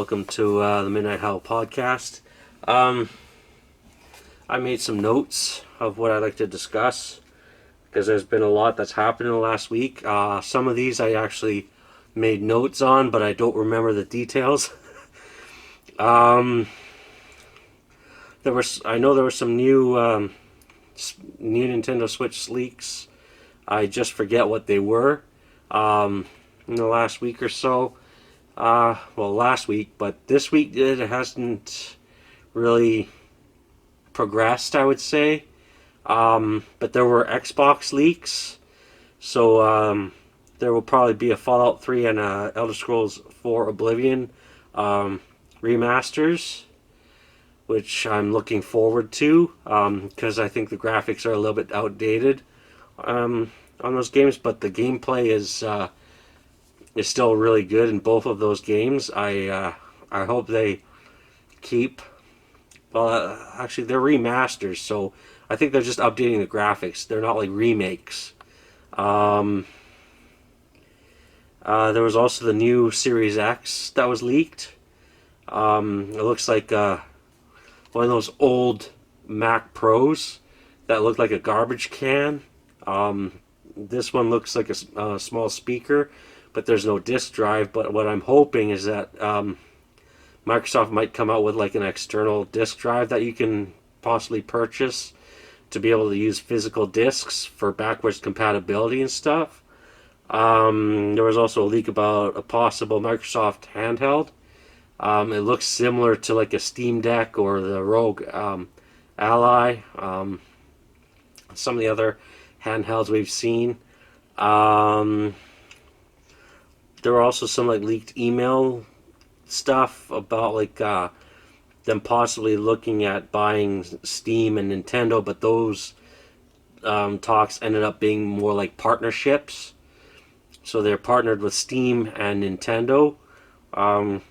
welcome to the Midnight Howl podcast. I made some notes of what I'd like to discuss because there's been a lot that's happened in the last week. Some of these I actually made notes on, but I don't remember the details. I know there were some new Nintendo Switch leaks. I just forget what they were in the last week or so. Last week, but this week it hasn't really progressed, I would say. But there were Xbox leaks, so there will probably be a Fallout 3 and a Elder Scrolls 4 Oblivion remasters, which I'm looking forward to because I think the graphics are a little bit outdated on those games, but the gameplay is still really good in both of those games. I hope they keep. Well, actually, they're remasters, so I think they're just updating the graphics. They're not like remakes. There was also the new Series X that was leaked. It looks like one of those old Mac Pros that look like a garbage can. This one looks like a small speaker, but there's no disk drive. But what I'm hoping is that Microsoft might come out with like an external disk drive that you can possibly purchase to be able to use physical disks for backwards compatibility and stuff. There was also a leak about a possible Microsoft handheld. It looks similar to like a Steam Deck or the Rogue Ally. Some of the other handhelds we've seen. There were also some like leaked email stuff about like them possibly looking at buying Steam and Nintendo, but those talks ended up being more like partnerships. So they're partnered with Steam and Nintendo. I'm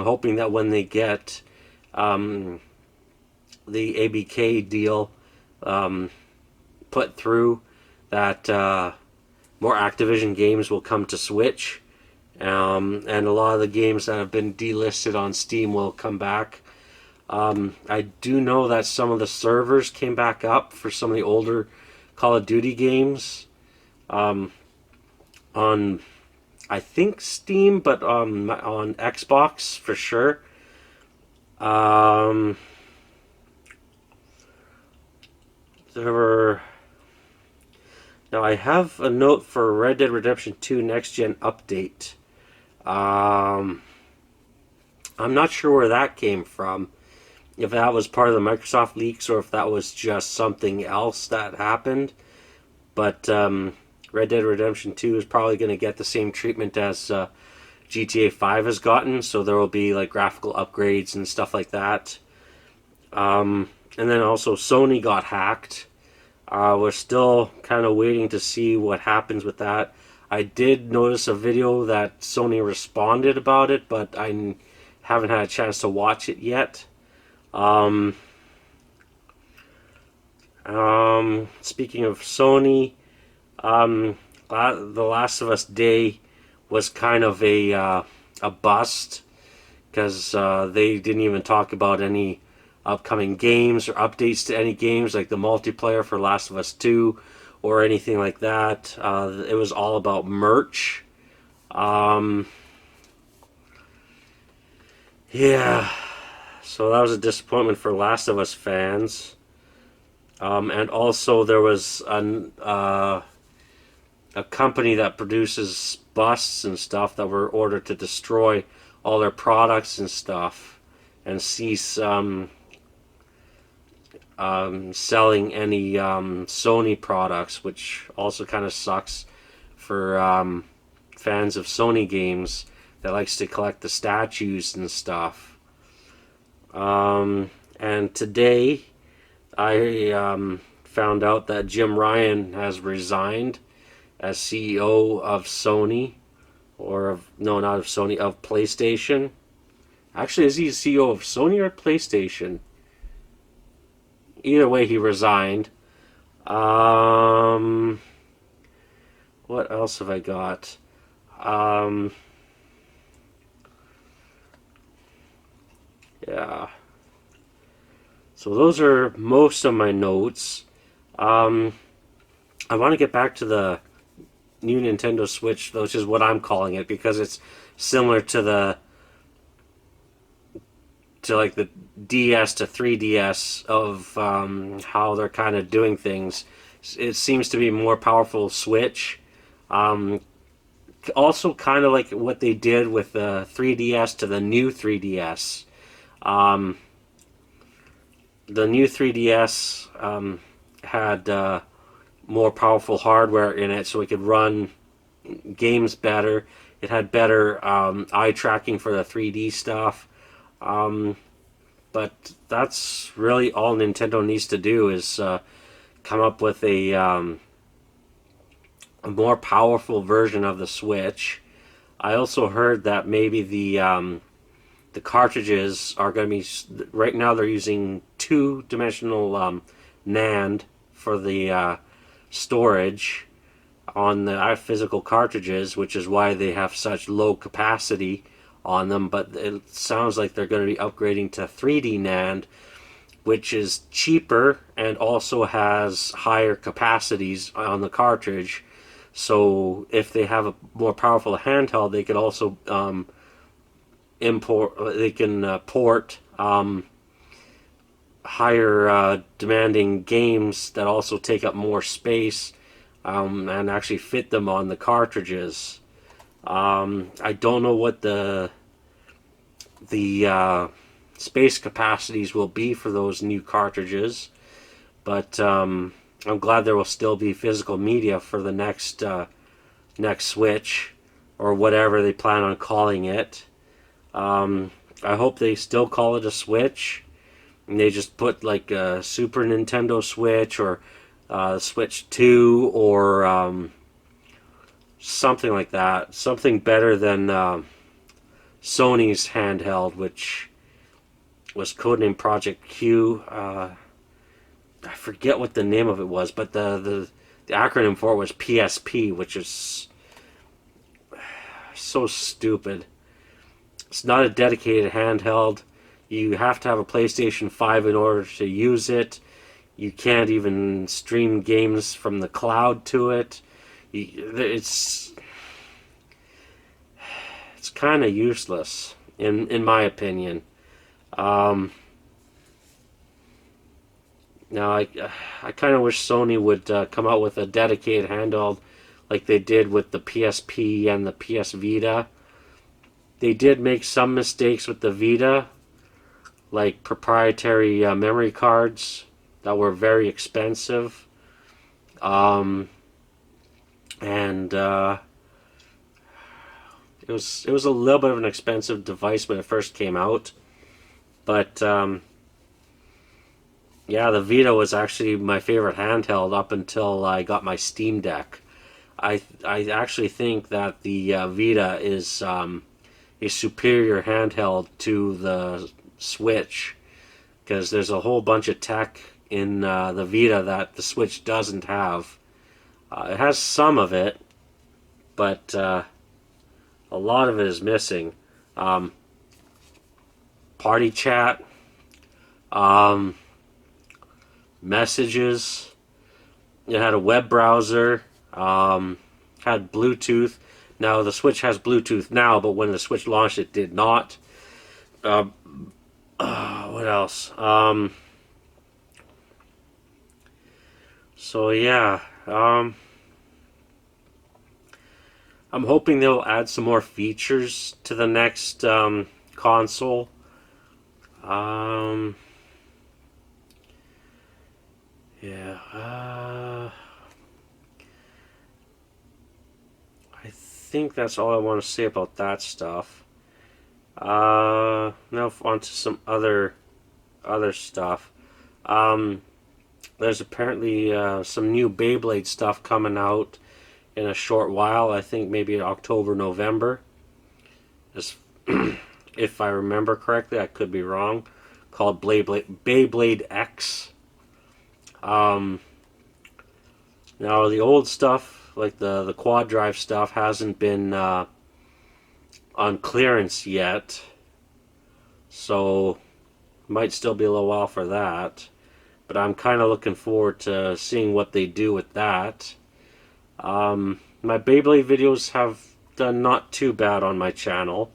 hoping that when they get the ABK deal put through, that more Activision games will come to Switch, and a lot of the games that have been delisted on Steam will come back. I do know that some of the servers came back up for some of the older Call of Duty games on, I think, Steam, but on Xbox for sure. There were... Now I have a note for Red Dead Redemption 2 Next Gen Update. I'm not sure where that came from. If that was part of the Microsoft leaks or if that was just something else that happened. But Red Dead Redemption 2 is probably going to get the same treatment as GTA 5 has gotten. So there will be like graphical upgrades and stuff like that. And then also Sony got hacked. We're still kind of waiting to see what happens with that. I did notice a video that Sony responded about it, but I haven't had a chance to watch it yet. Speaking of Sony, The Last of Us Day was kind of a bust because they didn't even talk about any upcoming games or updates to any games like the multiplayer for Last of Us 2 or anything like that. It was all about merch. Yeah, so that was a disappointment for Last of Us fans. And also there was a company that produces busts and stuff that were ordered to destroy all their products and stuff and cease selling any Sony products, which also kind of sucks for fans of Sony games that likes to collect the statues and stuff. And today I found out that Jim Ryan has resigned as CEO of Sony, not of Sony, of PlayStation. Actually, is he CEO of Sony or PlayStation? Either way, he resigned. What else have I got? Yeah. So those are most of my notes. Um, I want to get back to the new Nintendo Switch, which is what I'm calling it, because it's similar to like the DS to 3DS of how they're kind of doing things. It seems to be a more powerful Switch. Um, Also, kind of like what they did with the 3DS to the new 3DS. Um, the new 3DS had more powerful hardware in it, so it could run games better. It had better eye tracking for the 3D stuff. Um, but that's really all Nintendo needs to do is come up with a more powerful version of the Switch. I also heard that maybe the cartridges are going to be right now they're using two-dimensional NAND for the storage on the physical cartridges, which is why they have such low capacity on them. But it sounds like they're going to be upgrading to 3D NAND, which is cheaper and also has higher capacities on the cartridge. So if they have a more powerful handheld, they could also port higher demanding games that also take up more space and actually fit them on the cartridges. I don't know what the space capacities will be for those new cartridges, but I'm glad there will still be physical media for the next Switch or whatever they plan on calling it. I hope they still call it a Switch and they just put like a Super Nintendo Switch or Switch 2 or something like that. Something better than Sony's handheld, which was codenamed Project Q. I forget what the name of it was, but the acronym for it was PSP, which is so stupid. It's not a dedicated handheld. You have to have a PlayStation 5 in order to use it. You can't even stream games from the cloud to it. It's kind of useless, in my opinion. Now, I kind of wish Sony would come out with a dedicated handheld like they did with the PSP and the PS Vita. They did make some mistakes with the Vita, like proprietary memory cards that were very expensive. And it was a little bit of an expensive device when it first came out. But yeah, the Vita was actually my favorite handheld up until I got my Steam Deck. I actually think that the Vita is a superior handheld to the Switch because there's a whole bunch of tech in the Vita that the Switch doesn't have. It has some of it, but a lot of it is missing. Party chat, messages. It had a web browser. Had Bluetooth. Now the Switch has Bluetooth now, but when the Switch launched, it did not. What else? So yeah, I'm hoping they'll add some more features to the next console. Yeah. I think that's all I want to say about that stuff. Now on to some other stuff. There's apparently some new Beyblade stuff coming out in a short while. I think maybe October, November. As if I remember correctly, I could be wrong. Called Beyblade X. Now the old stuff, like the quad drive stuff, hasn't been on clearance yet. So Might still be a little while for that, but I'm kind of looking forward to seeing what they do with that. My Beyblade videos have done not too bad on my channel.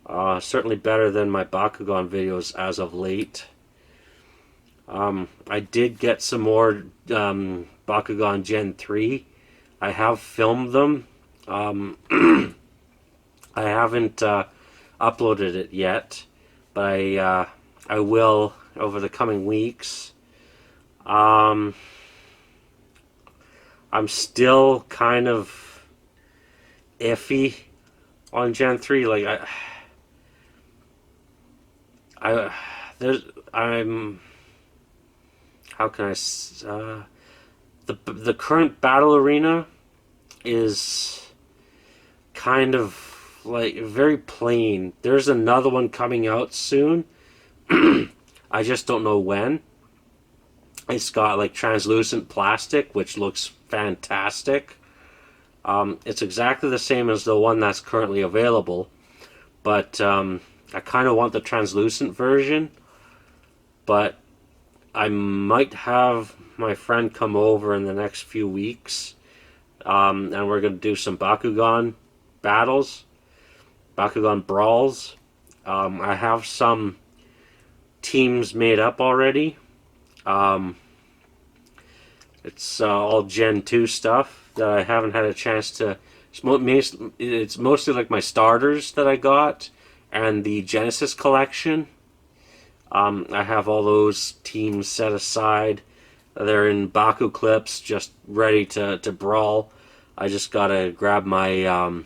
Certainly better than my Bakugan videos as of late. I did get some more Bakugan Gen 3. I have filmed them. I haven't uploaded it yet, but I will over the coming weeks. I'm still kind of iffy on Gen 3. Like I there's I'm how can I the current battle arena is kind of like very plain. There's another one coming out soon. I just don't know when. It's got like translucent plastic, which looks fantastic. It's exactly the same as the one that's currently available, but I kind of want the translucent version. But I might have my friend come over in the next few weeks, and we're going to do some Bakugan battles, Bakugan brawls. I have some teams made up already. It's all Gen 2 stuff that I haven't had a chance to. It's mostly like my starters that I got and the Genesis collection. I have all those teams set aside. They're in Baku clips, just ready to brawl. I just gotta grab my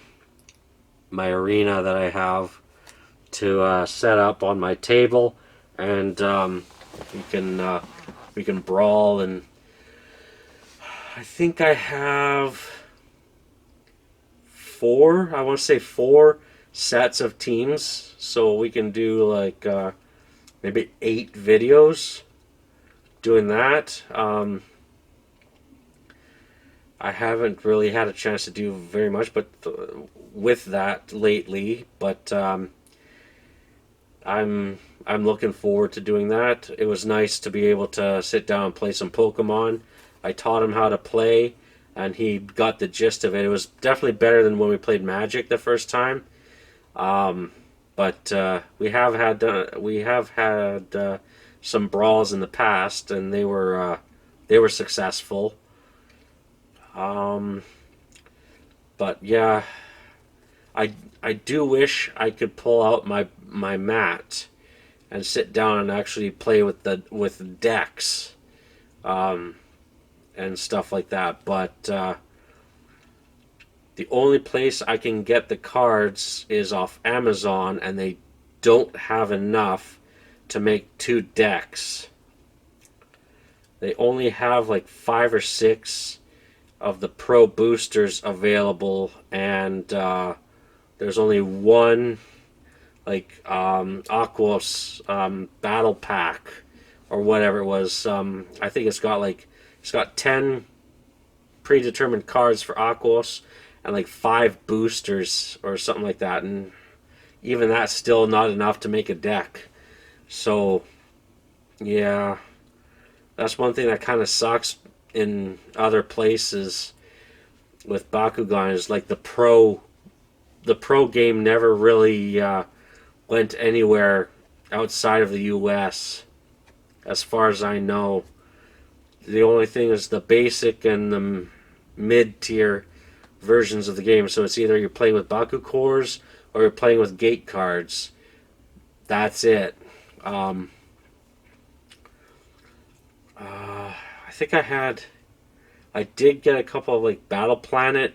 my arena that I have to set up on my table, and we can brawl. And I think I have four. I want to say four sets of teams, so we can do like maybe 8 videos doing that. I haven't really had a chance to do very much, but with that lately. But I'm looking forward to doing that. It was nice to be able to sit down and play some Pokemon. I taught him how to play, and he got the gist of it. It was definitely better than when we played Magic the first time. But we have had some brawls in the past, and they were successful. But yeah, I do wish I could pull out my mat and sit down and actually play with decks, and stuff like that. But the only place I can get the cards is off Amazon, and they don't have enough to make 2 decks. They only have like 5 or 6 of the Pro boosters available, and there's only one like Aquos battle pack or whatever it was. I think it's got 10 predetermined cards for Aquos and like 5 boosters or something like that, and even that's still not enough to make a deck. So yeah, that's one thing that kind of sucks in other places with Bakugan, is like the pro game never really went anywhere outside of the US, as far as I know. The only thing is the basic and the mid-tier versions of the game. So it's either you're playing with Baku cores or you're playing with gate cards. That's it. I think I did get a couple of like Battle Planet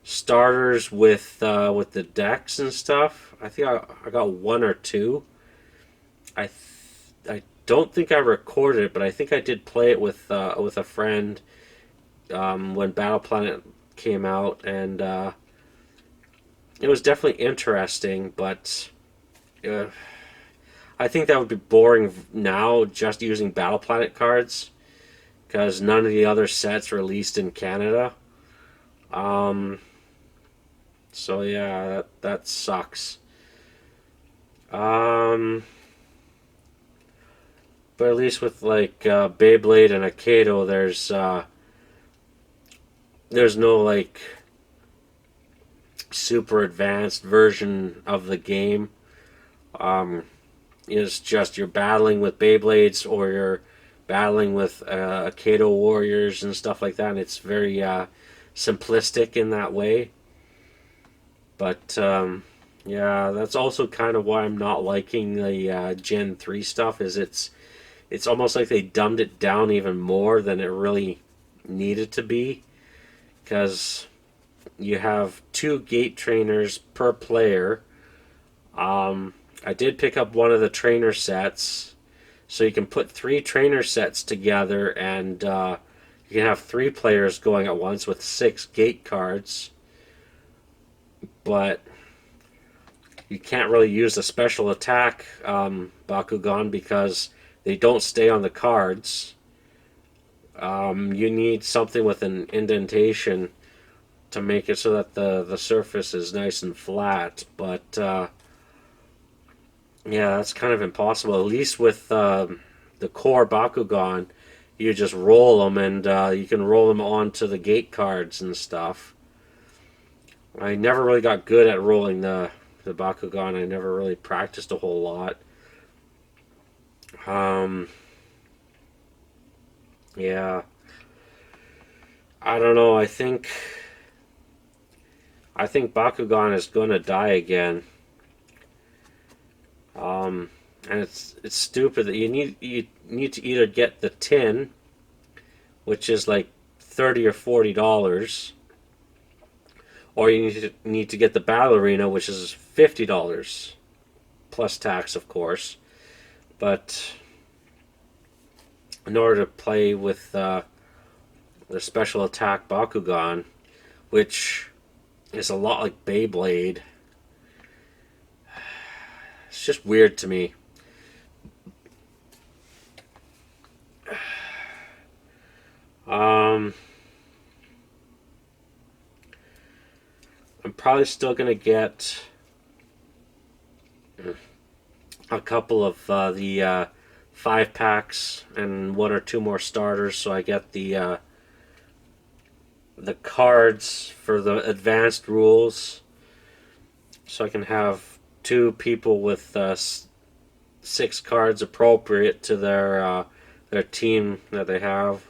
starters with the decks and stuff. I think I got 1 or 2. I don't think I recorded it, but I think I did play it with a friend when Battle Planet came out, and it was definitely interesting. But I think that would be boring now, just using Battle Planet cards, because none of the other sets released in Canada. So yeah, that sucks. But at least with like Beyblade and Akato, there's no like super advanced version of the game. Um, it's just you're battling with Beyblades or you're battling with Akato warriors and stuff like that. And it's very simplistic in that way. But yeah, that's also kind of why I'm not liking the Gen 3 stuff. Is it's almost like they dumbed it down even more than it really needed to be. Because you have 2 gate trainers per player. I did pick up one of the trainer sets, so you can put 3 trainer sets together, and you can have 3 players going at once with 6 gate cards. But you can't really use the special attack Bakugan because they don't stay on the cards. You need something with an indentation to make it so that the surface is nice and flat. But yeah, that's kind of impossible. At least with the core Bakugan, you just roll them, and you can roll them onto the gate cards and stuff. I never really got good at rolling the Bakugan. I never really practiced a whole lot. Yeah, I don't know. I think Bakugan is gonna die again. And it's stupid that you need to either get the tin, which is like $30 or $40, or you need to get the Battle Arena, which is $50 plus tax, of course. But in order to play with the special attack Bakugan, which is a lot like Beyblade, it's just weird to me. Um, I'm probably still gonna get a couple of the 5 packs and 1 or 2 more starters, so I get the cards for the advanced rules, so I can have 2 people with 6 cards appropriate to their team that they have.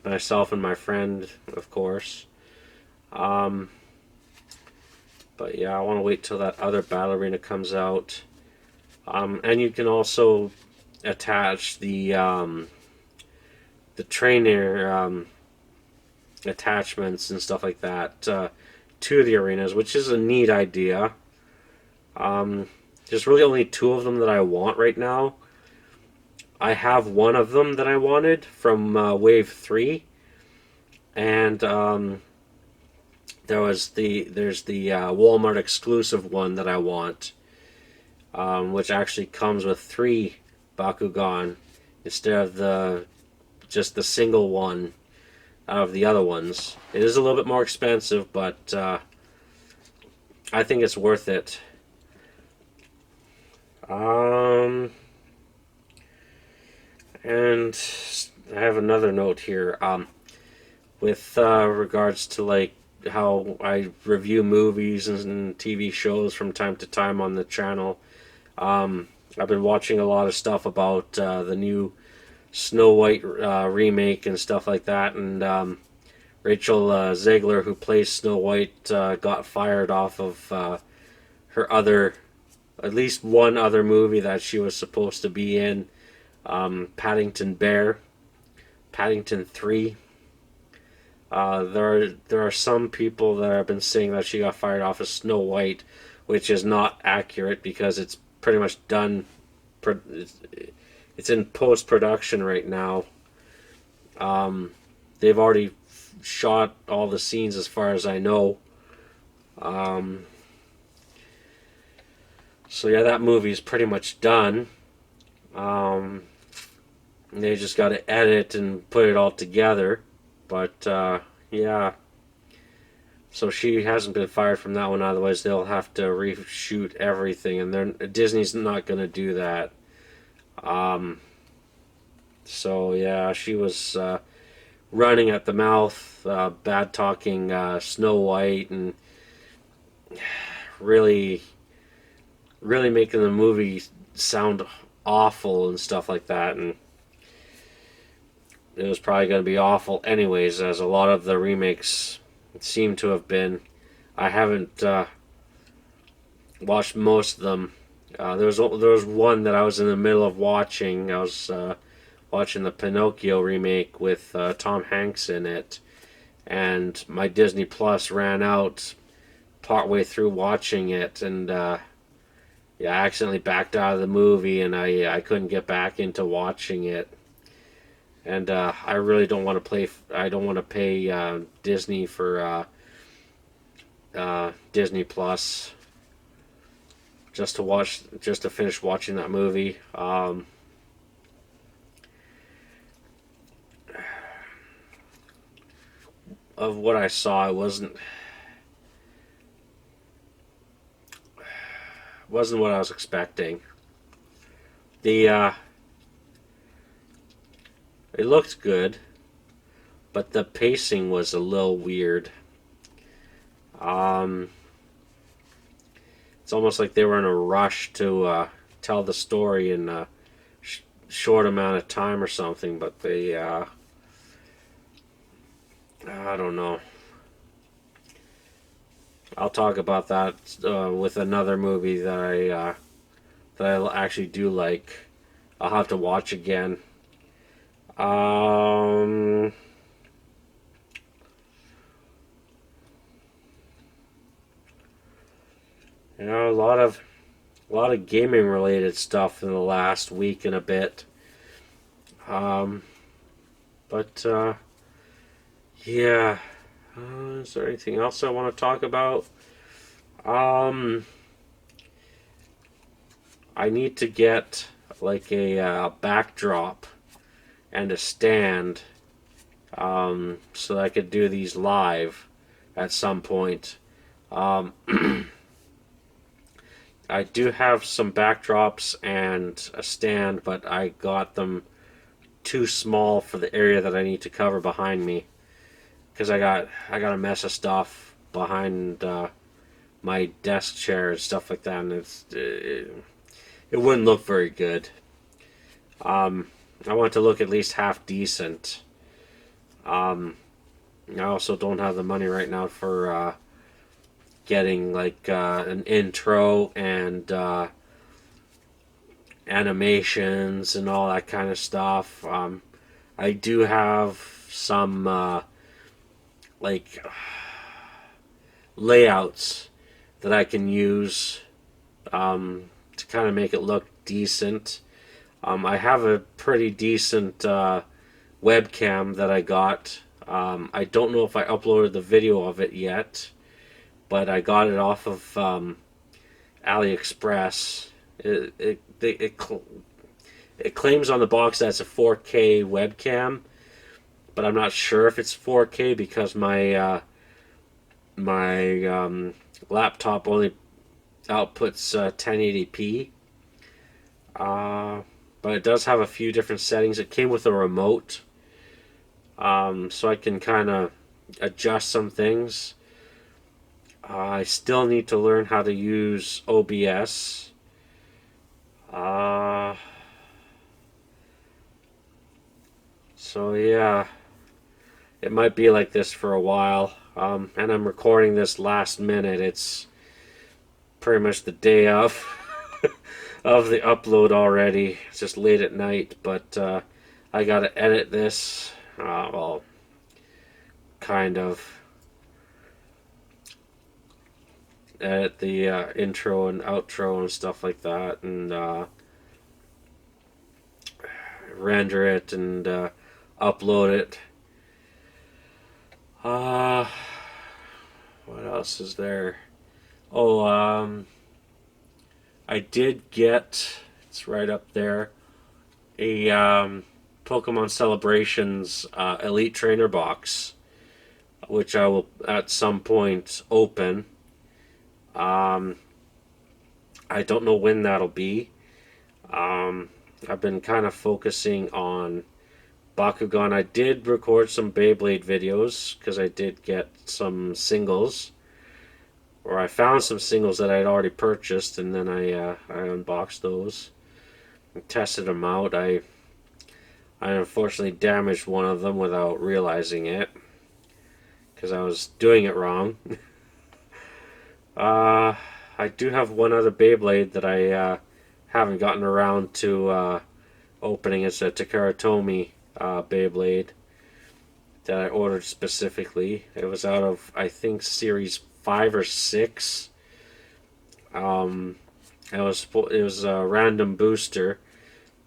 Myself and my friend, of course. Um, but yeah, I want to wait till that other Battle Arena comes out. And you can also attach the trainer attachments and stuff like that to the arenas, which is a neat idea. There's really only 2 of them that I want right now. I have one of them that I wanted from Wave 3, and there's the Walmart exclusive one that I want, which actually comes with 3 Bakugan instead of just the single one out of the other ones. It is a little bit more expensive, but I think it's worth it. And I have another note here. With regards to like how I review movies and TV shows from time to time on the channel. I've been watching a lot of stuff about the new Snow White remake and stuff like that, and Rachel Zegler, who plays Snow White, got fired off of her at least one other movie that she was supposed to be in, Paddington Bear, Paddington 3. There are some people that have been saying that she got fired off of Snow White, which is not accurate because it's pretty much done. It's in post production right now. They've already shot all the scenes as far as I know. So yeah, that movie is pretty much done. They just got to edit and put it all together. But yeah, so she hasn't been fired from that one. Otherwise, they'll have to reshoot everything, and Disney's not going to do that. Um, so yeah, she was running at the mouth, bad talking Snow White, and really, really making the movie sound awful and stuff like that. And it was probably going to be awful anyways, as a lot of the remakes seem to have been. I haven't watched most of them. There was one that I was in the middle of watching. I was watching the Pinocchio remake with Tom Hanks in it, and my Disney Plus ran out partway through watching it, and yeah, I accidentally backed out of the movie, and I couldn't get back into watching it. And I really don't want to play. I don't want to pay Disney for Disney Plus just to finish watching that movie. Of what I saw, it wasn't what I was expecting. The It looked good, but the pacing was a little weird. Um, it's almost like they were in a rush to tell the story in a short amount of time or something. But I don't know. I'll talk about that with another movie that I actually do like. I'll have to watch again. Um, a lot of gaming related stuff in the last week and a bit. Um, but yeah, is there anything else I want to talk about? Um, I need to get like a backdrop and a stand, so that I could do these live at some point. Um, I do have some backdrops and a stand, but I got them too small for the area that I need to cover behind me, because I got a mess of stuff behind my desk chair and stuff like that, and it wouldn't look very good. Um, I want it to look at least half decent. Um, I also don't have the money right now for getting like an intro and animations and all that kind of stuff. I do have some like layouts that I can use to kind of make it look decent. I have a pretty decent webcam that I got. I don't know if I uploaded the video of it yet, but I got it off of AliExpress. It claims on the box that it's a 4K webcam, but I'm not sure if it's 4K because my laptop only outputs 1080p. But it does have a few different settings. It came with a remote, so I can kind of adjust some things. I still need to learn how to use OBS. So yeah, it might be like this for a while. And I'm recording this last minute. It's pretty much the day of of the upload already. It's just late at night, but I gotta edit this. Well, kind of edit the intro and outro and stuff like that, and render it and upload it. What else is there? Oh, I did get, it's right up there, a Pokemon Celebrations Elite Trainer box, which I will at some point open. I don't know when that'll be. I've been kind of focusing on Bakugan. I did record some Beyblade videos because I did get some singles, or I found some singles that I'd already purchased, and then I unboxed those and tested them out. I unfortunately damaged one of them without realizing it because I was doing it wrong. uh, I do have one other Beyblade that I haven't gotten around to opening. It's a Takara Tomy Beyblade that I ordered specifically. It was out of, I think, series 5 or 6. It was a random booster,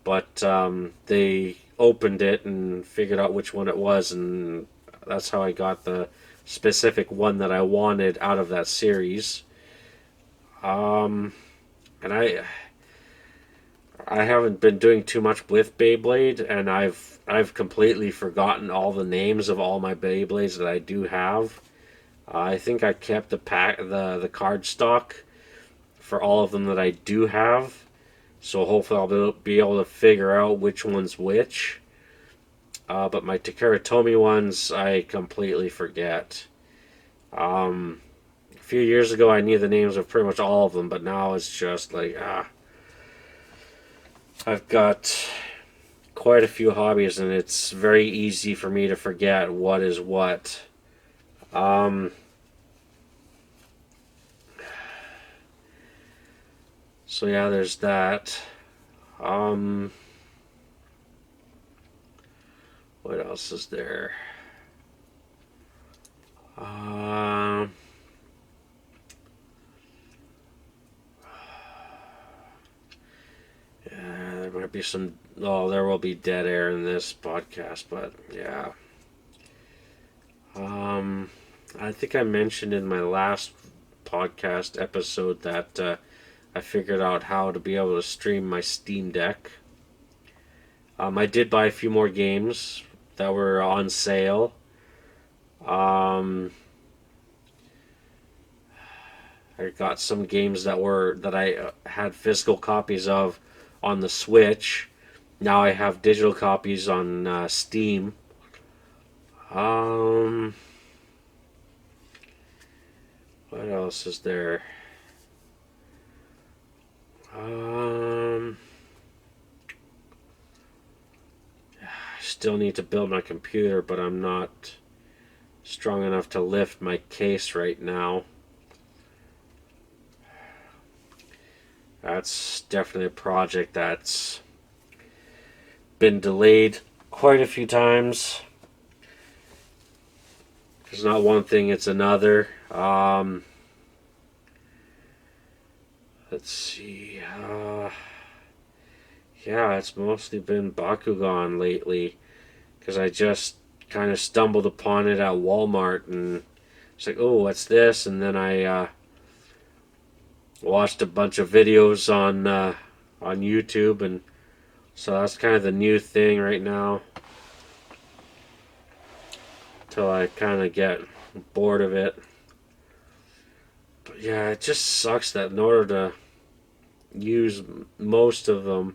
but they opened it and figured out which one it was, and that's how I got the specific one that I wanted out of that series. And I haven't been doing too much with Beyblade, and I've completely forgotten all the names of all my Beyblades that I do have. I think I kept the card stock for all of them that I do have, so hopefully I'll be able to figure out which one's which. But my Takara Tomy ones, I completely forget. A few years ago, I knew the names of pretty much all of them, but now it's just like, I've got quite a few hobbies, and it's very easy for me to forget what is what. So yeah, there's that. What else is there? Yeah, there might be some. Oh, there will be dead air in this podcast, but yeah. I think I mentioned in my last podcast episode that I figured out how to be able to stream my Steam Deck. I did buy a few more games that were on sale. I got some games that I had physical copies of on the Switch. Now I have digital copies on Steam. What else is there? I still need to build my computer, but I'm not strong enough to lift my case right now. That's definitely a project that's been delayed quite a few times. It's not one thing, it's another. Let's see. Yeah, it's mostly been Bakugan lately, because I just kind of stumbled upon it at Walmart, and it's like, oh, what's this? And then I watched a bunch of videos on YouTube, and so that's kind of the new thing right now. Till I kind of get bored of it. But yeah, it just sucks that in order to use most of them,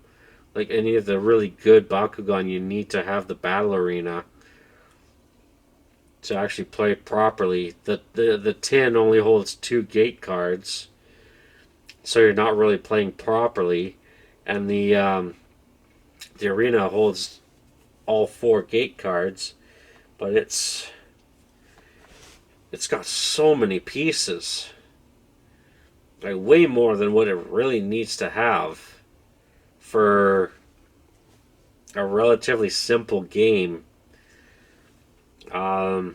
like any of the really good Bakugan, you need to have the battle arena to actually play properly. The tin only holds 2 gate cards, so you're not really playing properly, and the arena holds all 4 gate cards, but it's got so many pieces, like way more than what it really needs to have for a relatively simple game. I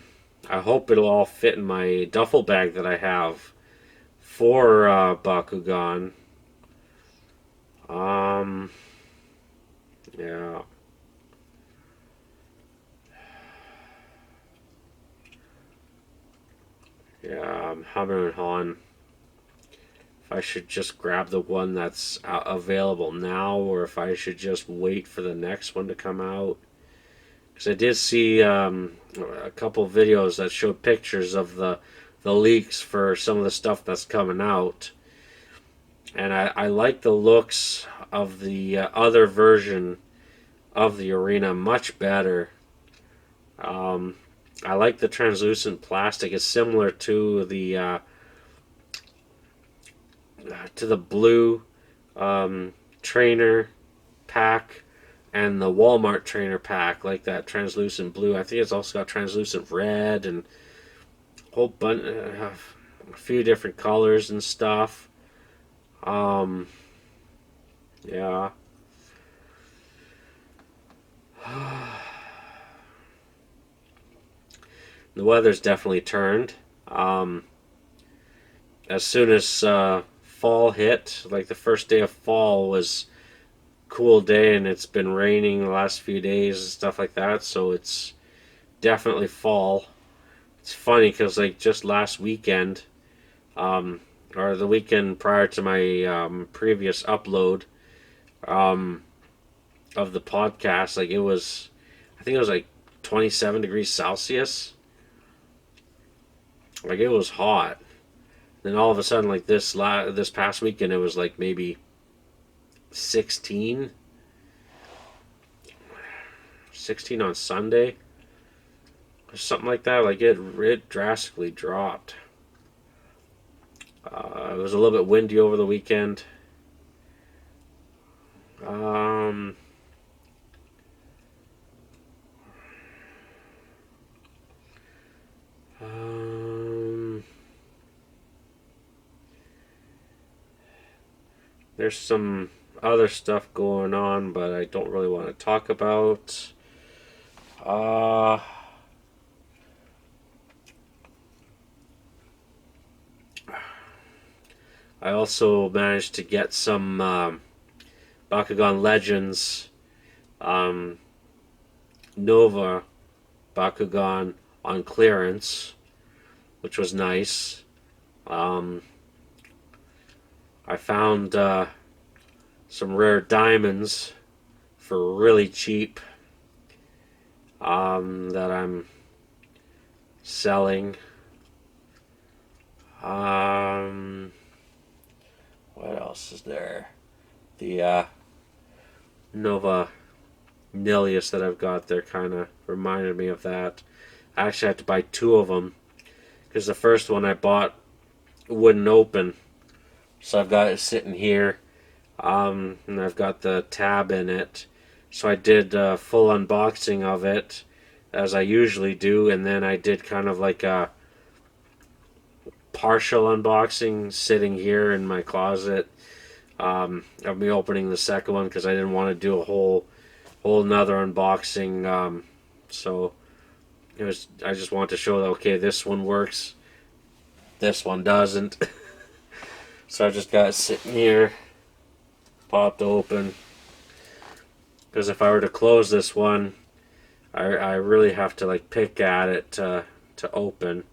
hope it'll all fit in my duffel bag that I have for Bakugan. Yeah. Yeah, I'm humming and hawing if I should just grab the one that's available now, or if I should just wait for the next one to come out. Because I did see a couple videos that showed pictures of the leaks for some of the stuff that's coming out, and I like the looks of the other version of the arena much better. I like the translucent plastic. It's similar to the blue trainer pack and the Walmart trainer pack, like that translucent blue. I think it's also got translucent red and a few different colors and stuff. Um, yeah. The weather's definitely turned. As soon as fall hit, like the first day of fall was cool day, and it's been raining the last few days and stuff like that, so it's definitely fall. It's funny because like just last weekend, or the weekend prior to my previous upload um, of the podcast, like I think it was like 27 degrees Celsius. Like it was hot. Then all of a sudden, like this past weekend, it was like maybe 16, 16 on Sunday, or something like that. Like it drastically dropped. It was a little bit windy over the weekend. Um, um, there's some other stuff going on, but I don't really want to talk about. Uh, I also managed to get some Bakugan Legends um, Nova Bakugan on clearance, which was nice. Um, I found some rare diamonds for really cheap that I'm selling. What else is there? The Nova Nilius that I've got there kind of reminded me of that. I actually had to buy two of them because the first one I bought wouldn't open. So I've got it sitting here, and I've got the tab in it. So I did a full unboxing of it, as I usually do, and then I did kind of like a partial unboxing sitting here in my closet. I'll be opening the second one because I didn't want to do a whole another unboxing. So I just want to show that okay, this one works, this one doesn't. So I just got it sitting here, popped open. Because if I were to close this one, I really have to like pick at it to open.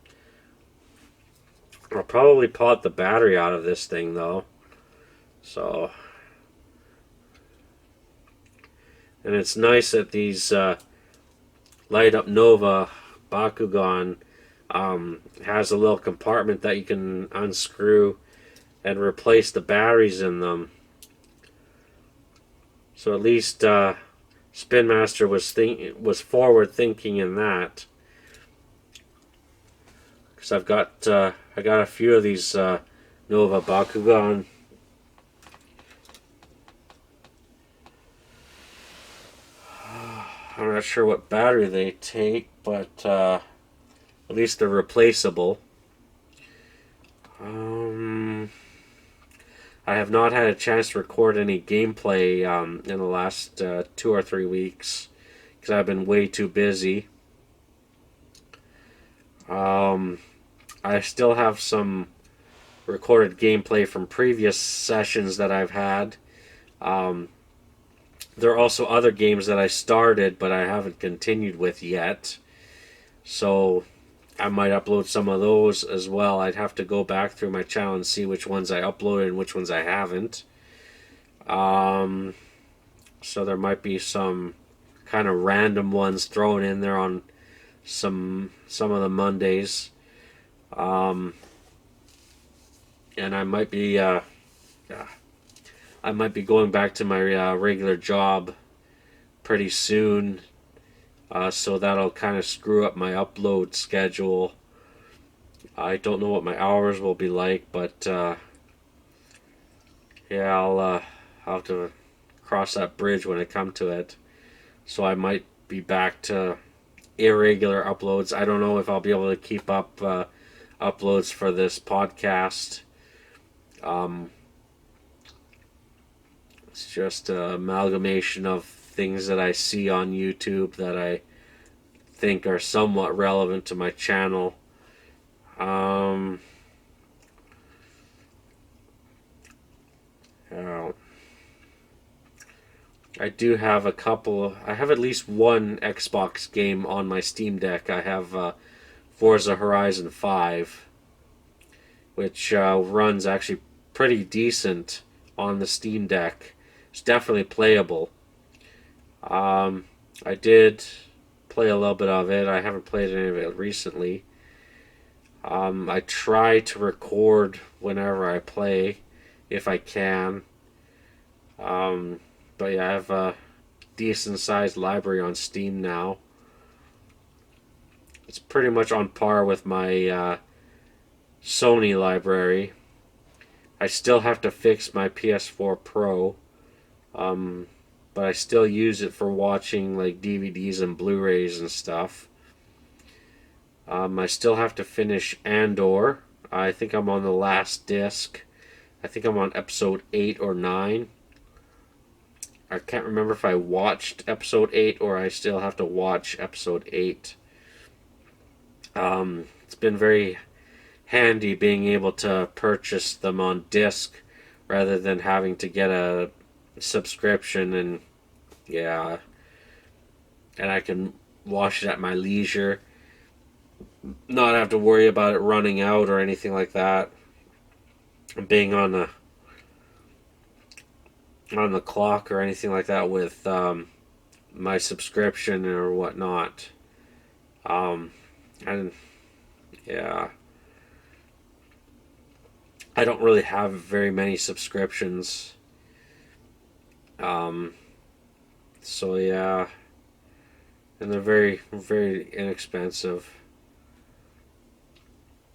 I'll probably pop the battery out of this thing though. So, and it's nice that these light up Nova Bakugan has a little compartment that you can unscrew and replace the batteries in them. So at least Spin Master was forward thinking in that. Because I got a few of these Nova Bakugan. I'm not sure what battery they take, but at least they're replaceable. I have not had a chance to record any gameplay in the last 2 or 3 weeks because I've been way too busy. I still have some recorded gameplay from previous sessions that I've had. There are also other games that I started but I haven't continued with yet. So I might upload some of those as well. I'd have to go back through my channel and see which ones I uploaded and which ones I haven't. So there might be some kind of random ones thrown in there on some of the Mondays. And I might be I I might be going back to my regular job pretty soon, so that'll kind of screw up my upload schedule. I don't know what my hours will be like, but yeah, I'll have to cross that bridge when I come to it. So I might be back to irregular uploads. I don't know if I'll be able to keep up uploads for this podcast. It's just an amalgamation of things that I see on YouTube that I think are somewhat relevant to my channel. Um, uh, I do have a couple. I have at least one Xbox game on my Steam Deck. I have Forza Horizon 5, which runs actually pretty decent on the Steam Deck. It's definitely playable. I did play a little bit of it. I haven't played any of it recently. I try to record whenever I play, if I can. But yeah, I have a decent sized library on Steam now. It's pretty much on par with my Sony library. I still have to fix my PS4 Pro, but I still use it for watching like DVDs and Blu-rays and stuff. I still have to finish Andor. I think I'm on the last disc. I think I'm on episode 8 or 9. I can't remember if I watched episode 8 or I still have to watch episode 8. It's been very handy being able to purchase them on disc rather than having to get a subscription, and yeah, and I can watch it at my leisure, not have to worry about it running out or anything like that, being on the clock or anything like that with my subscription or whatnot. And yeah, I don't really have very many subscriptions. So yeah, and they're very, very inexpensive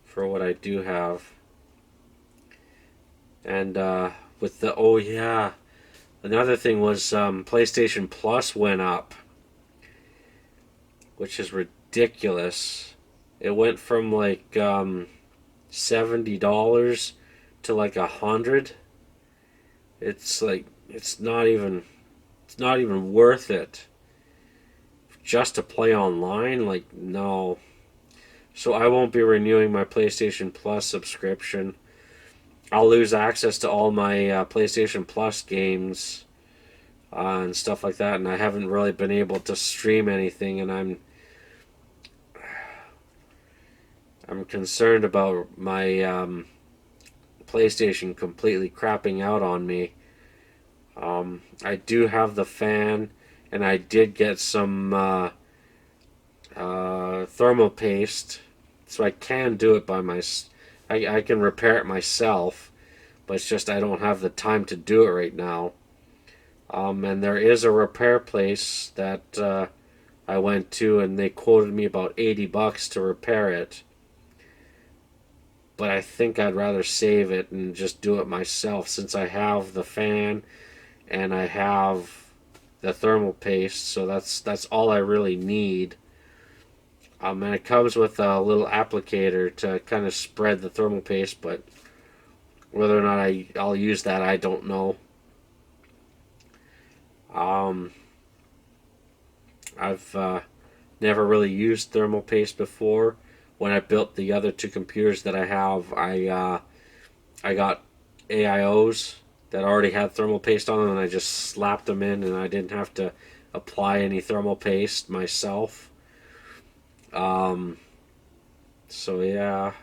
for what I do have. And with the, oh yeah, another thing was PlayStation Plus went up, which is ridiculous. It went from like $70 to like 100. It's like it's not even worth it just to play online. Like, no. So I won't be renewing my PlayStation Plus subscription. I'll lose access to all my PlayStation Plus games and stuff like that, and I haven't really been able to stream anything, and I'm concerned about my PlayStation completely crapping out on me. I do have the fan, and I did get some thermal paste, so I can do it by I can repair it myself, but it's just I don't have the time to do it right now. And there is a repair place that I went to, and they quoted me about $80 to repair it. But I think I'd rather save it and just do it myself, since I have the fan and I have the thermal paste, so that's all I really need. And it comes with a little applicator to kind of spread the thermal paste, but whether or not I'll use that, I don't know. I've never really used thermal paste before. When I built the other two computers that I have, I got AIOs that already had thermal paste on them, and I just slapped them in, and I didn't have to apply any thermal paste myself. So yeah.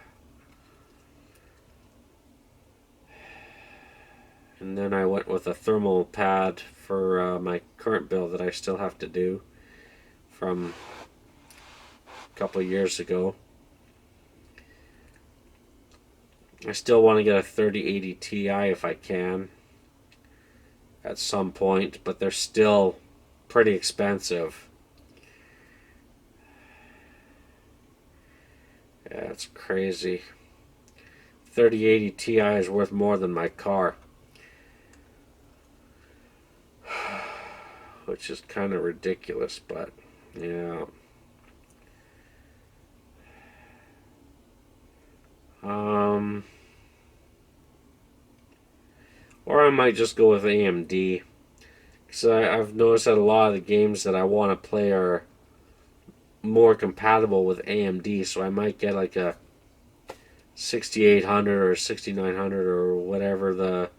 And then I went with a thermal pad for my current build that I still have to do from a couple of years ago. I still want to get a 3080 Ti if I can. at some point, but they're still pretty expensive. Yeah, it's crazy. 3080 Ti is worth more than my car, which is kind of ridiculous, but yeah. Um, or I might just go with AMD. Because I've noticed that a lot of the games that I want to play are more compatible with AMD, so I might get like a 6800 or 6900 or whatever the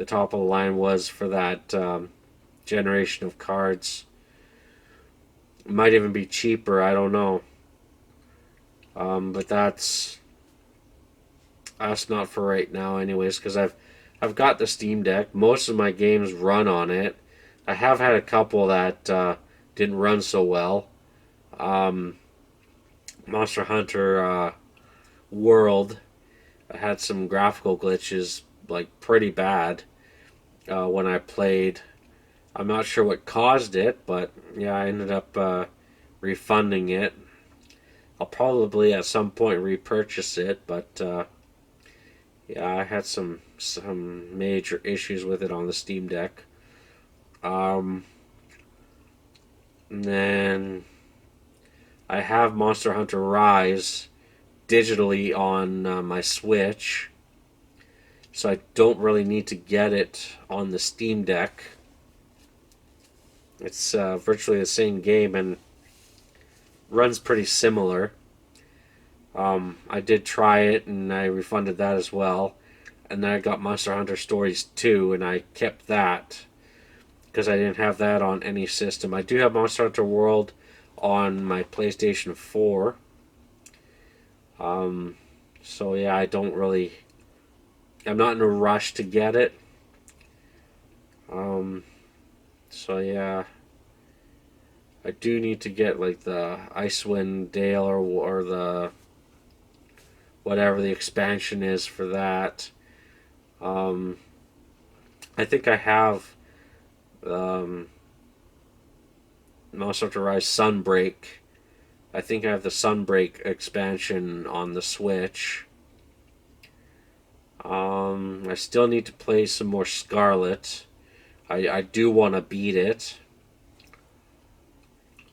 top of the line was for that generation of cards. It might even be cheaper, I don't know. But that's not for right now, anyways. Because I've got the Steam Deck. Most of my games run on it. I have had a couple that didn't run so well. Um, Monster Hunter World, I had some graphical glitches, like pretty bad when I played. I'm not sure what caused it, but yeah, I ended up refunding it. I'll probably at some point repurchase it, but yeah, I had some major issues with it on the Steam Deck. Um, and then I have Monster Hunter Rise digitally on my Switch, so I don't really need to get it on the Steam Deck. It's virtually the same game and runs pretty similar. I did try it and I refunded that as well. And then I got Monster Hunter Stories 2 and I kept that because I didn't have that on any system. I do have Monster Hunter World on my PlayStation 4. Um, so yeah, I'm not in a rush to get it. Um, so yeah, I do need to get like the Icewind Dale or the whatever the expansion is for that. Um, I think I have um, Monster Hunter Rise Sunbreak. I think I have the Sunbreak expansion on the Switch. I still need to play some more Scarlet. I do want to beat it.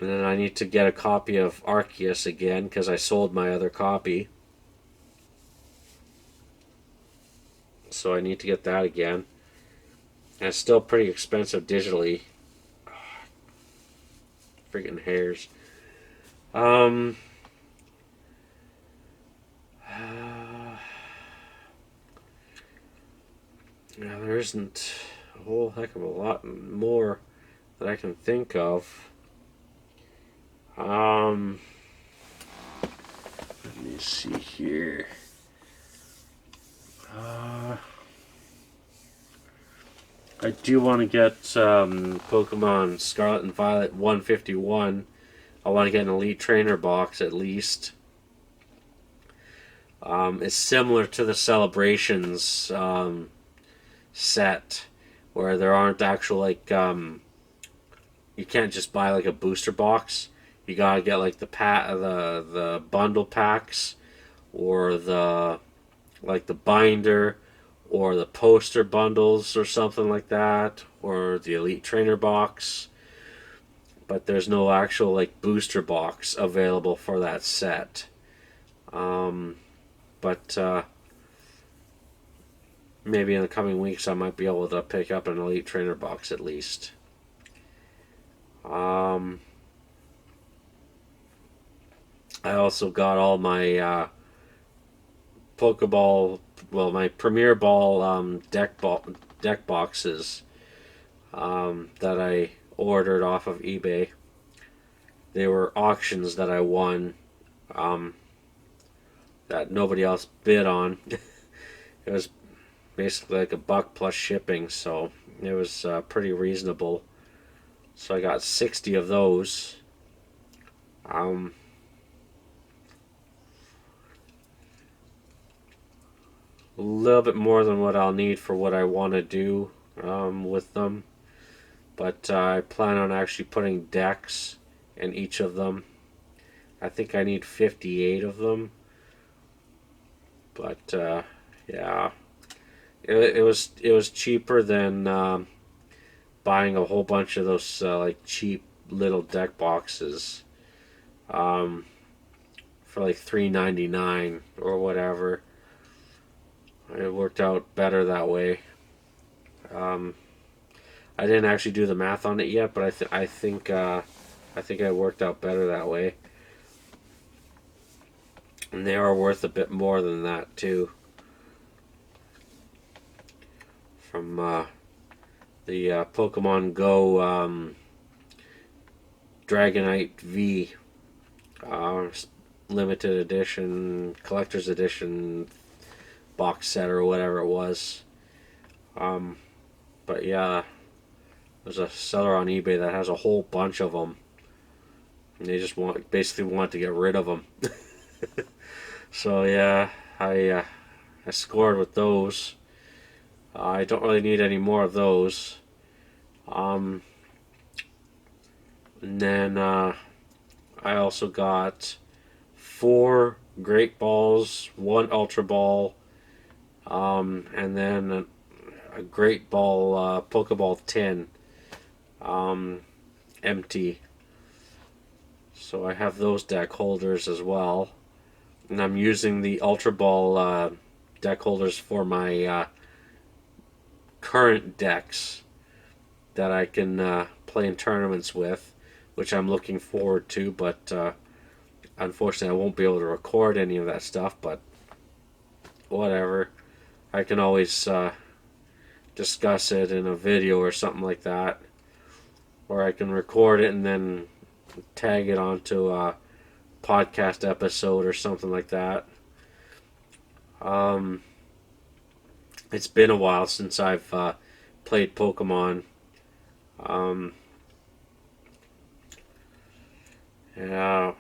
And then I need to get a copy of Arceus again because I sold my other copy. So I need to get that again. And it's still pretty expensive digitally. Freaking hairs. Um, yeah, there isn't a whole heck of a lot more that I can think of. Let me see here. I do want to get Pokemon Scarlet and Violet 151. I want to get an Elite Trainer box at least. It's similar to the Celebrations set, where there aren't actual you can't just buy like a booster box. You gotta get like the bundle packs, or the binder, or the poster bundles or something like that, or the Elite Trainer box. But there's no actual like booster box available for that set. But maybe in the coming weeks I might be able to pick up an Elite Trainer box at least. I also got all my Pokeball, well, my Premier Ball deck boxes that I ordered off of eBay. They were auctions that I won, that nobody else bid on. It was basically like $1 plus shipping, so it was pretty reasonable. So I got 60 of those. A little bit more than what I'll need for what I want to do with them. but I plan on actually putting decks in each of them. I think I need 58 of them, but yeah, it was cheaper than buying a whole bunch of those like cheap little deck boxes um, for like $3.99 or whatever. It worked out better that way. Um, I didn't actually do the math on it yet, but I think it worked out better that way. And they are worth a bit more than that too. From the Pokemon Go Dragonite V uh, limited edition, collector's edition box set or whatever it was. Um, but yeah, there's a seller on eBay that has a whole bunch of them, and they just basically want to get rid of them. So yeah, I scored with those. I don't really need any more of those. Um, and then I also got 4 Great Balls, 1 Ultra Ball, and then a Great Ball Pokeball tin, empty. So I have those deck holders as well. And I'm using the Ultra Ball deck holders for my current decks that I can play in tournaments with, which I'm looking forward to, but unfortunately I won't be able to record any of that stuff, but whatever. I can always discuss it in a video or something like that, or I can record it and then tag it onto a podcast episode or something like that. Um, it's been a while since I've played Pokemon. Um, yeah,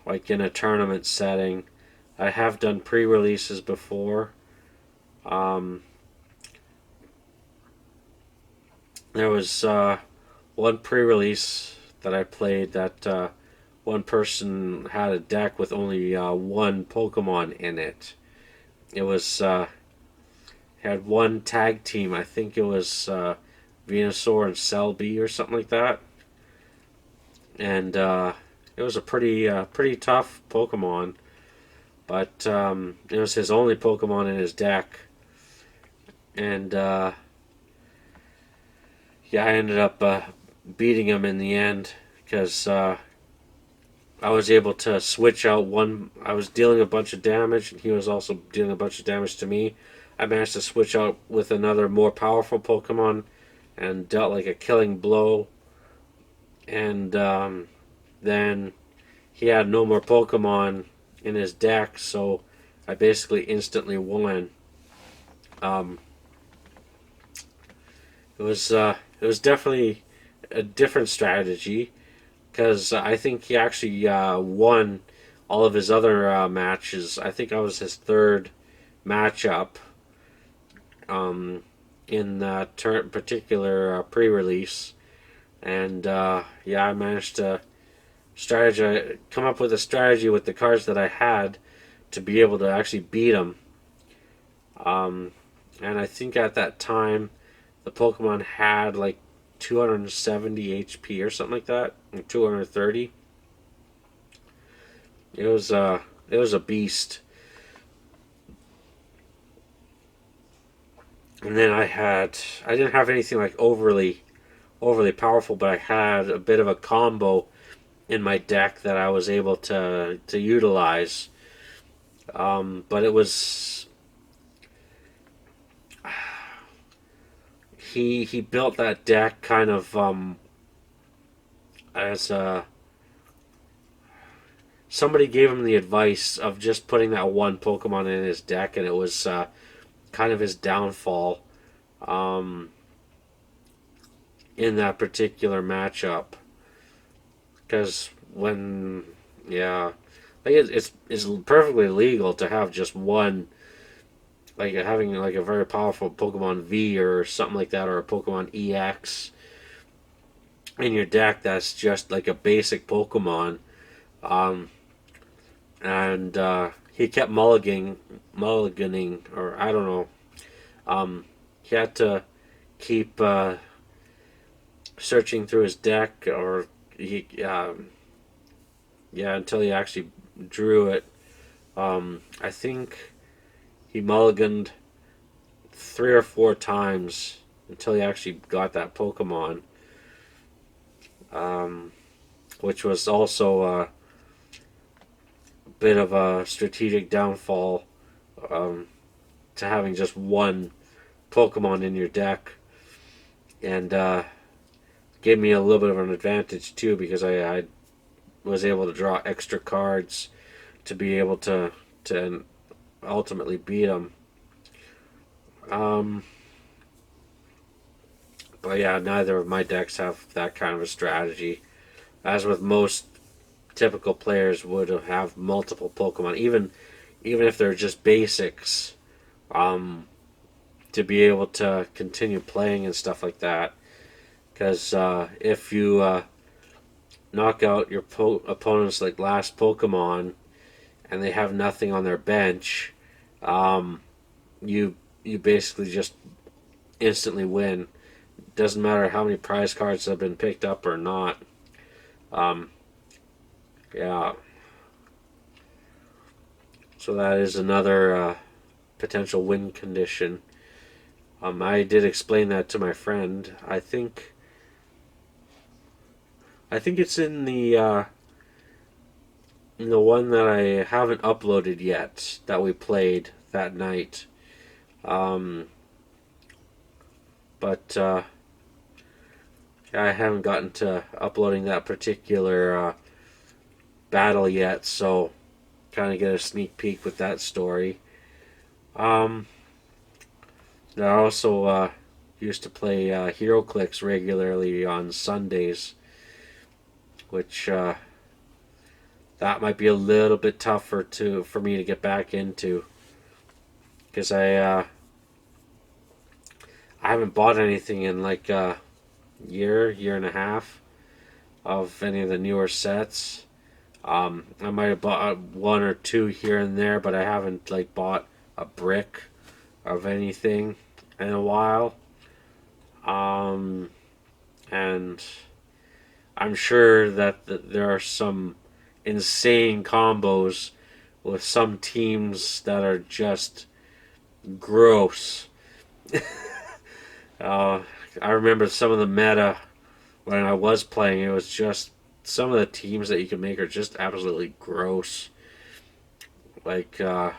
like in a tournament setting. I have done pre-releases before. Um, there was one pre-release that I played that one person had a deck with only one Pokemon in it. It was had one tag team. I think it was Venusaur and Celebi or something like that. And it was a pretty tough Pokemon, but it was his only Pokemon in his deck. And yeah, I ended up beating him in the end because I was able to switch out one. I was dealing a bunch of damage, and he was also dealing a bunch of damage to me. I managed to switch out with another more powerful Pokemon and dealt like a killing blow. And then he had no more Pokemon in his deck, so I basically instantly won. Um, it was definitely a different strategy because I think he actually won all of his other matches. I think I was his third matchup in that particular pre-release, and yeah, I managed to come up with a strategy with the cards that I had to be able to actually beat him. And I think at that time, the Pokemon had like 270 HP or something like that, 230. It was a beast. And then I didn't have anything like overly powerful, but I had a bit of a combo in my deck that I was able to utilize. But it was he built that deck kind of as somebody gave him the advice of just putting that one Pokemon in his deck, and it was kind of his downfall in that particular matchup. Because when, yeah, like it's perfectly legal to have just one, like having like a very powerful Pokemon V or something like that, or a Pokemon EX. in your deck that's just like a basic Pokemon. Um, and he kept mulliganing, or I don't know. He had to keep searching through his deck, or he, yeah, until he actually drew it. I think he mulliganed 3 or 4 times until he actually got that Pokemon, um, which was also a bit of a strategic downfall, um, to having just one Pokemon in your deck, and gave me a little bit of an advantage too because I was able to draw extra cards to be able to ultimately beat him. Um, but yeah, neither of my decks have that kind of a strategy. As with most typical players, would have multiple Pokemon, even if they're just basics, um, to be able to continue playing and stuff like that. Because if you knock out your opponent's like last Pokemon and they have nothing on their bench, um, you you basically just instantly win. Doesn't matter how many prize cards have been picked up or not. Um, yeah, so that is another potential win condition. I did explain that to my friend. I think it's in the one that I haven't uploaded yet that we played that night. Um, but I haven't gotten to uploading that particular battle yet, so kind of get a sneak peek with that story. Um, I also used to play Hero Clicks regularly on Sundays, which that might be a little bit tougher to for me to get back into because I haven't bought anything in like a year and a half of any of the newer sets. I might have bought one or two here and there, but I haven't like bought a brick of anything in a while. Um, and I'm sure that there are some insane combos with some teams that are just gross. uh, I remember some of the meta when I was playing. It was just some of the teams that you can make are just absolutely gross. Like you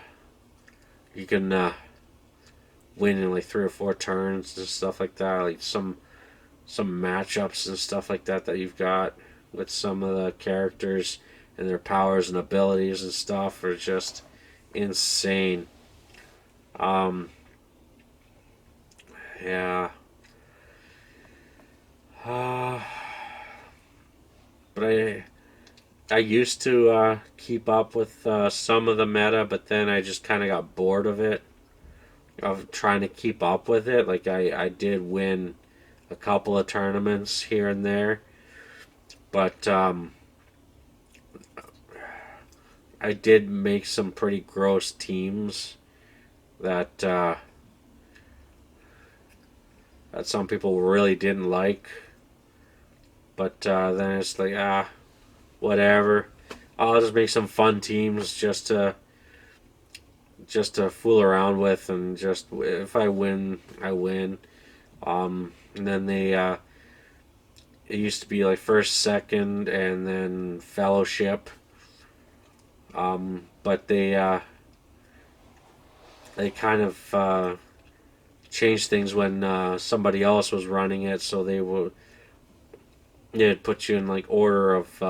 can win in like 3 or 4 turns and stuff like that. Like some matchups and stuff like that you've got with some of the characters and their powers and abilities and stuff are just insane. Um, yeah. Uh, but I used to keep up with some of the meta, but then I just kind of got bored of it, of trying to keep up with it. Like I did win a couple of tournaments here and there, but I did make some pretty gross teams that that some people really didn't like. But then it's like whatever. I'll just make some fun teams just to fool around with, and just if I win, I win. And then it used to be like first, second, and then fellowship. But they kind of changed things when somebody else was running it, so they'd put you in like order of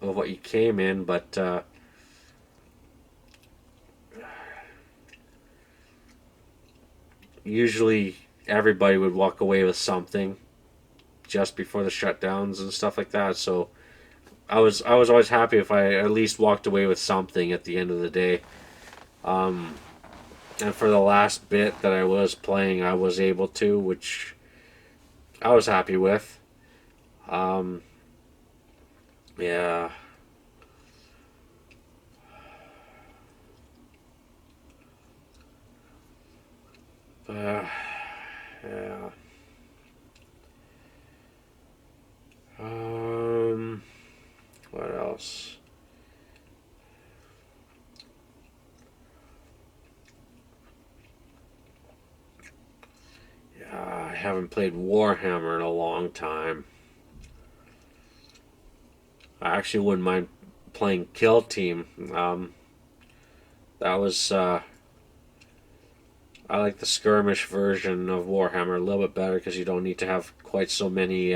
what you came in, but usually everybody would walk away with something just before the shutdowns and stuff like that. So I was always happy if I at least walked away with something at the end of the day. Um, and for the last bit that I was playing, I was able to, which I was happy with. Um, yeah. Uh, yeah. Um, what else? Yeah, I haven't played Warhammer in a long time. I actually wouldn't mind playing Kill Team. That was I like the skirmish version of Warhammer a little bit better because you don't need to have quite so many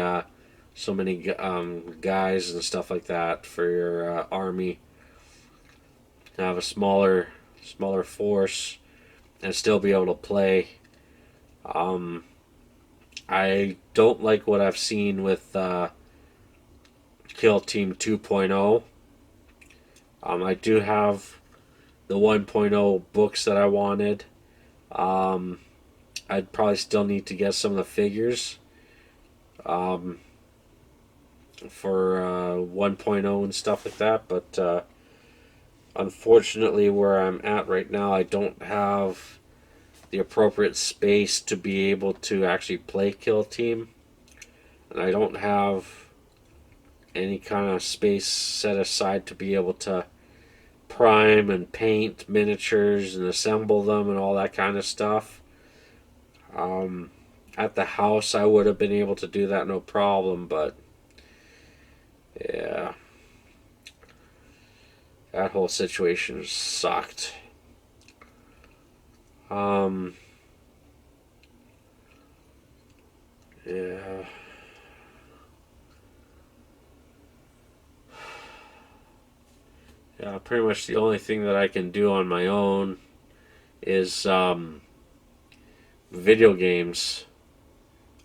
guys and stuff like that for your army. Have a smaller force and still be able to play. Um, I don't like what I've seen with Kill Team 2.0. I do have the 1.0 books that I wanted. Um, I'd probably still need to get some of the figures um, for 1.0 and stuff like that, but unfortunately, where I'm at right now, I don't have the appropriate space to be able to actually play Kill Team, and I don't have any kind of space set aside to be able to prime and paint miniatures and assemble them and all that kind of stuff. Um, at the house, I would have been able to do that no problem, but yeah, that whole situation sucked. Um, yeah. Yeah, pretty much the only thing that I can do on my own is video games.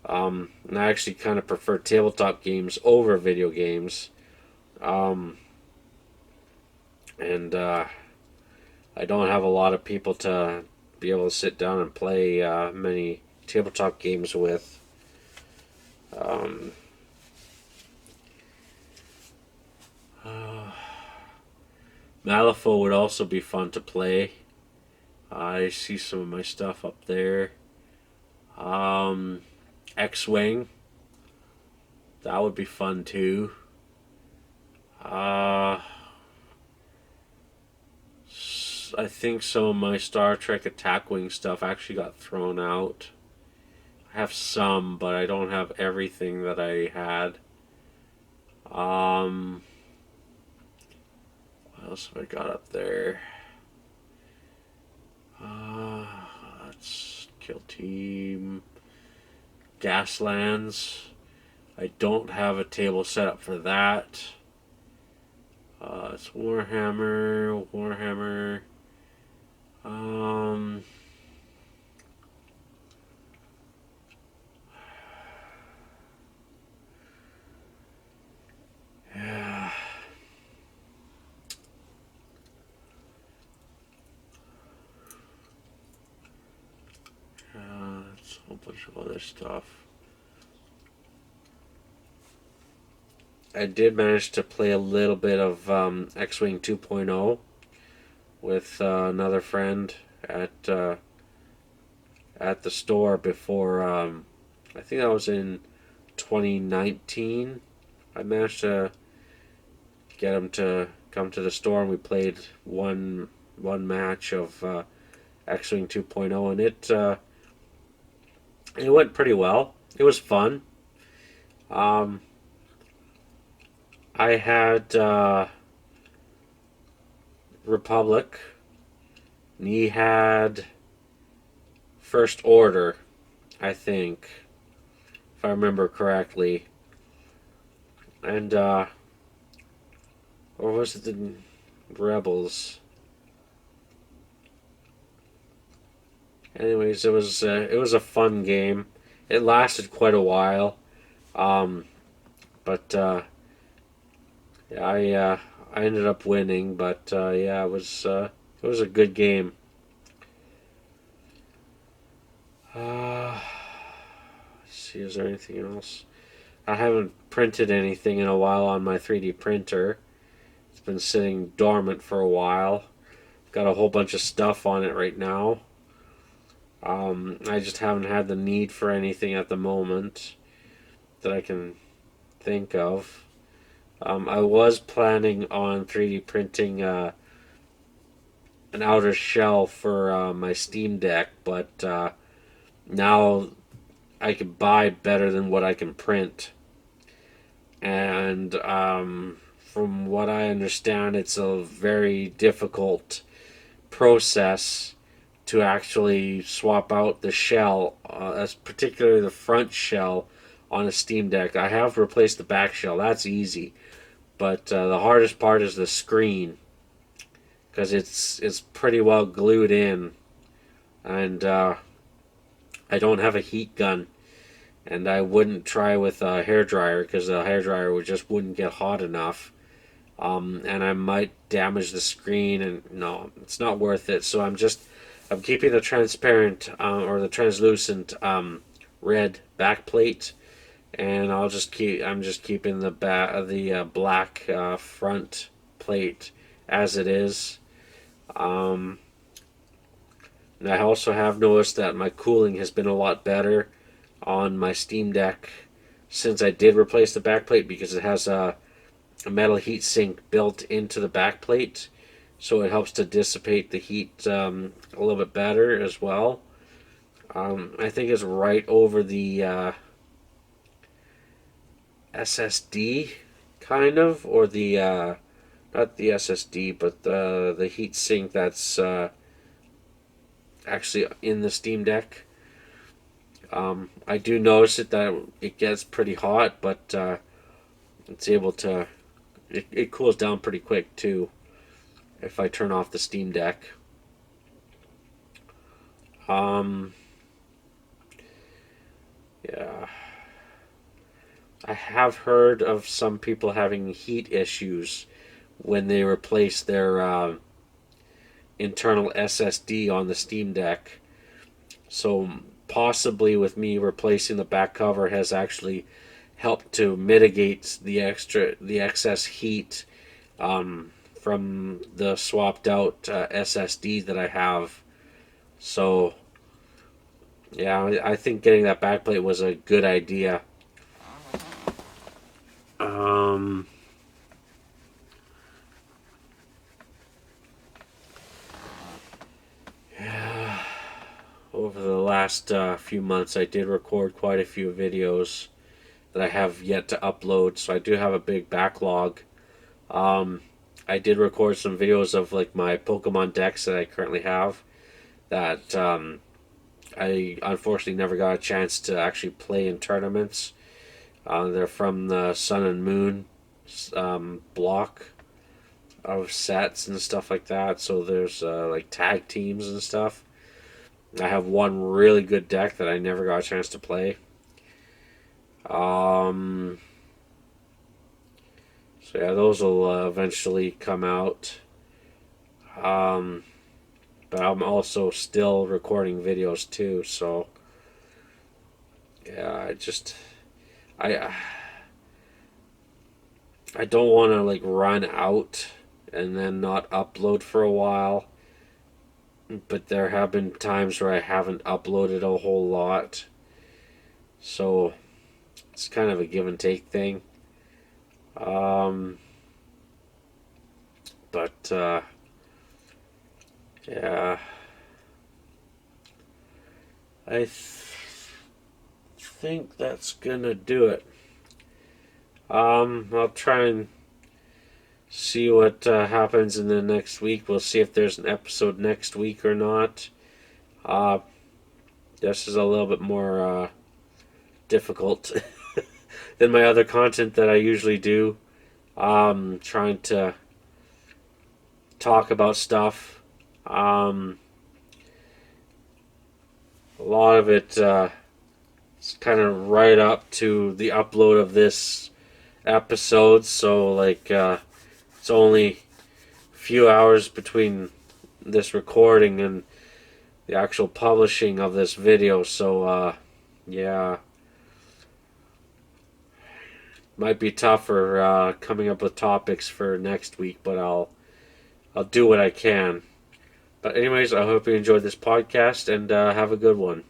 And I actually kind of prefer tabletop games over video games. Um, and I don't have a lot of people to be able to sit down and play many tabletop games with. Um, uh, Malifaux would also be fun to play. I see some of my stuff up there. Um, X-Wing, that would be fun too. Uh, I think some of my Star Trek Attack Wing stuff actually got thrown out. I have some, but I don't have everything that I had. Um, what else have I got up there? Uh, let's Kill Team. Gaslands. I don't have a table set up for that. It's Warhammer. Um, yeah. It's a whole bunch of other stuff. I did manage to play a little bit of X-Wing 2.0 with another friend at uh, at the store before. I think that was in 2019. I managed to get him to come to the store, and we played one match of X-Wing 2.0, and it went pretty well. It was fun. Um, I had Republic, and he had First Order, I think, if I remember correctly, and or was it the Rebels? Anyways, it was a fun game. It lasted quite a while, um, but yeah, I ended up winning. But yeah, it was a good game. Let's see, is there anything else? I haven't printed anything in a while on my 3D printer. It's been sitting dormant for a while. Got a whole bunch of stuff on it right now. I just haven't had the need for anything at the moment that I can think of. I was planning on 3D printing an outer shell for my Steam Deck, but now I can buy better than what I can print. And from what I understand, it's a very difficult process to actually swap out the shell, particularly the front shell on a Steam Deck. I have replaced the back shell, that's easy. But the hardest part is the screen, because it's pretty well glued in, and I don't have a heat gun, and I wouldn't try with a hairdryer because the hairdryer just wouldn't get hot enough, and I might damage the screen, and no, it's not worth it. So I'm keeping the transparent or the translucent red back plate, and I'm just keeping the black front plate as it is. And I also have noticed that my cooling has been a lot better on my Steam Deck since I did replace the backplate, because it has a metal heat sink built into the backplate, so it helps to dissipate the heat a little bit better as well. I think it's right over the SSD, kind of, or the not the SSD, but the heat sink that's actually in the Steam Deck. I do notice that it gets pretty hot, but it's able to. It cools down pretty quick too if I turn off the Steam Deck. Yeah, I have heard of some people having heat issues when they replace their internal SSD on the Steam Deck. So possibly with me replacing the back cover has actually helped to mitigate the excess heat from the swapped out SSD that I have. So yeah, I think getting that backplate was a good idea. Yeah. Over the last few months, I did record quite a few videos that I have yet to upload, so I do have a big backlog. I did record some videos of like my Pokemon decks that I currently have that I unfortunately never got a chance to actually play in tournaments. They're from the Sun and Moon block of sets and stuff like that. So there's like tag teams and stuff. I have one really good deck that I never got a chance to play. So yeah, those will eventually come out. But I'm also still recording videos too. So yeah, I I don't want to like run out and then not upload for a while. But there have been times where I haven't uploaded a whole lot. So it's kind of a give and take thing. But yeah, I think that's gonna do it. I'll try and see what happens in the next week. We'll see if there's an episode next week or not. This is a little bit more difficult than my other content that I usually do. Trying to talk about stuff. A lot of it is kind of right up to the upload of this episode, so like it's only a few hours between this recording and the actual publishing of this video. So yeah, Might be tougher coming up with topics for next week, but I'll do what I can. But anyways, I hope you enjoyed this podcast and have a good one.